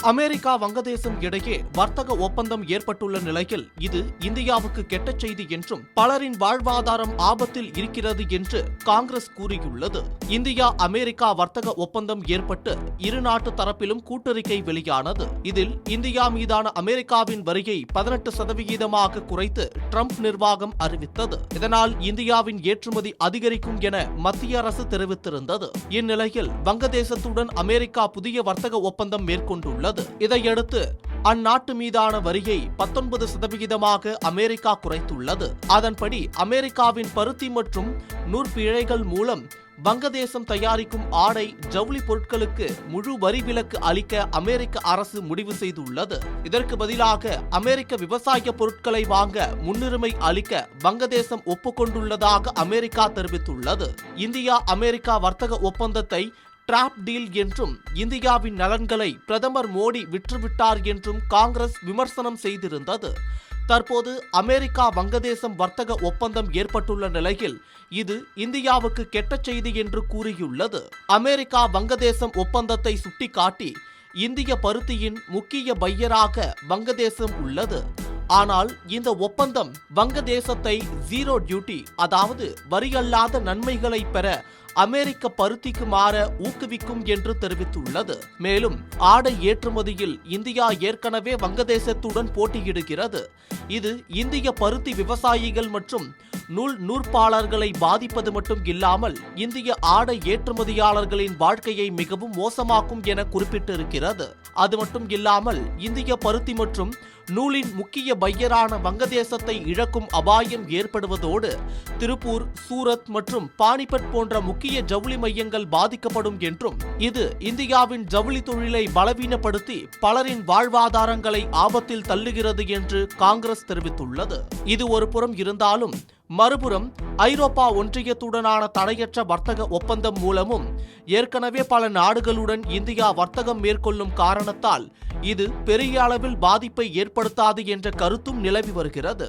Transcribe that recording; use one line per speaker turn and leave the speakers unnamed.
America வங்கதேசம் இடையே வர்த்தக ஒப்பந்தம் ஏற்பட்டுள்ள நிலையில் இது இந்தியாவுக்கு கெட்ட செய்தி என்றும் பலரின் வாழ்வாதாரம் ஆபத்தில் இருக்கிறது என்று காங்கிரஸ் கூறியுள்ளது. இந்தியா அமெரிக்கா வர்த்தக ஒப்பந்தம் ஏற்பட்டு இரு நாட்டு தரப்பிலும் கூட்டறிக்கை வெளியானது. இதில் இந்தியா மீதான அமெரிக்காவின் வரியை 18% குறைத்து ட்ரம்ப் நிர்வாகம் அறிவித்தது. இதனால் இந்தியாவின் ஏற்றுமதி அதிகரிக்கும் என மத்திய அரசு தெரிவித்திருந்தது. இந்நிலையில் வங்கதேசத்துடன் அமெரிக்கா புதிய வர்த்தக ஒப்பந்தம் மேற்கொண்டுள்ளது. இதையடுத்து அந்நாட்டு மீதான வரியை 19% அமெரிக்கா குறைத்துள்ளது. அதன்படி அமெரிக்காவின் பருத்தி மற்றும் நூற்பிழைகள் மூலம் வங்கதேசம் தயாரிக்கும் ஆடை, ஜவுளி பொருட்களுக்கு முழு வரி விலக்கு அளிக்க அமெரிக்க அரசு முடிவு செய்துள்ளது. இதற்கு பதிலாக அமெரிக்க விவசாய பொருட்களை வாங்க முன்னுரிமை அளிக்க வங்கதேசம் ஒப்புக்கொண்டுள்ளதாக அமெரிக்கா தெரிவித்துள்ளது. இந்தியா அமெரிக்கா வர்த்தக ஒப்பந்தத்தை டிராப் டீல் என்றும் இந்தியாவின் நலன்களை பிரதமர் மோடி விற்றுவிட்டார் என்றும் காங்கிரஸ் விமர்சனம் செய்திருந்தது. தற்போது அமெரிக்கா வங்கதேசம் வர்த்தக ஒப்பந்தம் ஏற்பட்டுள்ள நிலையில் இது இந்தியாவுக்கு கெட்ட செய்தி என்று கூறியுள்ளது. அமெரிக்கா வங்கதேசம் ஒப்பந்தத்தை சுட்டிக்காட்டி இந்திய பருத்தியின் முக்கிய பையராக வங்கதேசம் உள்ளது. ஆனால் இந்த ஒப்பந்தம் வங்கதேசத்தை ஜீரோ டியூட்டி, அதாவது வரியல்லாத நன்மைகளை பெற அமெரிக்க பருத்திக்கு மாற ஊக்குவிக்கும் என்று தெரிவித்துள்ளது. மேலும் ஆடை ஏற்றுமதியில் இந்தியா ஏற்கனவே வங்கதேசத்துடன் போட்டியிடுகிறது. இது இந்திய பருத்தி விவசாயிகள் மற்றும் நூற்பாளர்களை பாதிப்பது மட்டும் இல்லாமல் இந்திய ஆடை ஏற்றுமதியாளர்களின் வாழ்க்கையை மிகவும் மோசமாக்கும் என குறிப்பிட்டிருக்கிறது. அது மட்டும் இல்லாமல் இந்திய பருத்தி மற்றும் நூலின் முக்கிய பையரான வங்கதேசத்தை இழக்கும் அபாயம் ஏற்படுவதோடு திருப்பூர், சூரத் மற்றும் பானிபட் போன்ற முக்கிய ஜவுளி மையங்கள் பாதிக்கப்படும் என்றும் இது இந்தியாவின் ஜவுளி தொழிலை பலவீனப்படுத்தி பலரின் வாழ்வாதாரங்களை ஆபத்தில் தள்ளுகிறது என்று காங்கிரஸ் தெரிவித்துள்ளது. இது ஒரு புறம் இருந்தாலும் மறுபுறம் ஐரோப்பா ஒன்றியத்துடனான தடையற்ற வர்த்தக ஒப்பந்தம் மூலமும் ஏற்கனவே பல நாடுகளுடன் இந்தியா வர்த்தகம் மேற்கொள்ளும் காரணத்தால் இது பெரிய அளவில் பாதிப்பை ஏற்படுத்தாது என்ற கருத்தும் நிலவி வருகிறது.